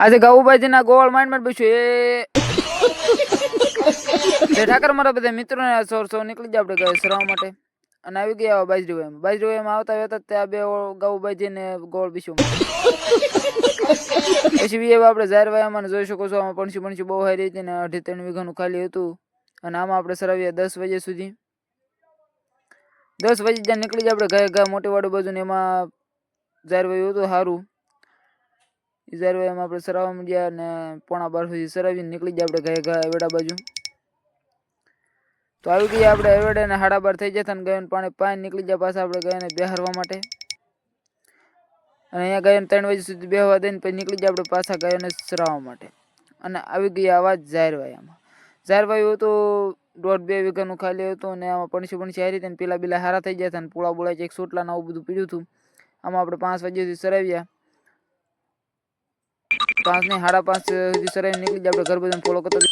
આજે ગાઉબાજીના ગોળ માંડ બેસ્યું એ ઠાકર મારા બધા મિત્રોને સો નીકળી જાય આપણે સરાવા માટે અને આવી ગયા બાજરીમાં આવતા હતા ત્યાં બે ગાઉબાજી ને ગોળ બીશું પછી આપણે જાહેરવાયામાં જોઈ શકો છો આમાં પણસી બહુ સારી હતી ને 2.5 વીઘાનું ખાલી હતું અને આમાં આપણે સરાવીએ 10 વાગ્યા સુધી 10 વાગે જ્યાં નીકળી જાય આપણે ગયા મોટી વાડો બાજુ ને એમાં જાહેરવાયું હતું સારું જાહેરવાયામાં આપણે સરાવવા માંડ્યા ને 11:30 સુધી સરાવીને નીકળી જાય આપણે ગયા એવડા બાજુ તો આવી ગયા આપણે એવડે ને 12:30 થઈ જતા ને ગયો પાણી પાણી નીકળી જાય પાછા આપણે ગયા ને બેહારવા માટે અને અહીંયા ગયા 3 વાગે સુધી બેહવા દઈને પછી નીકળી જાય આપણે પાછા ગયા ને સરાવવા માટે અને આવી ગયા આવા જાહેરવાયું તો 1.5-2 વીઘાનું ખાલી હતું ને આમાં પણસી હારી હતી ને પેલા બીલા હારા થઈ ગયા હતા ને પૂળા બોળા એક સોટલા ને આવું બધું પીડ્યું હતું આમાં આપણે 5 વાગ્યા સુધી સરાવ્યા 5 ને 5:30 સુધી સરાવીને નીકળી જાય આપણે ઘર બધાને ફોલો કરતા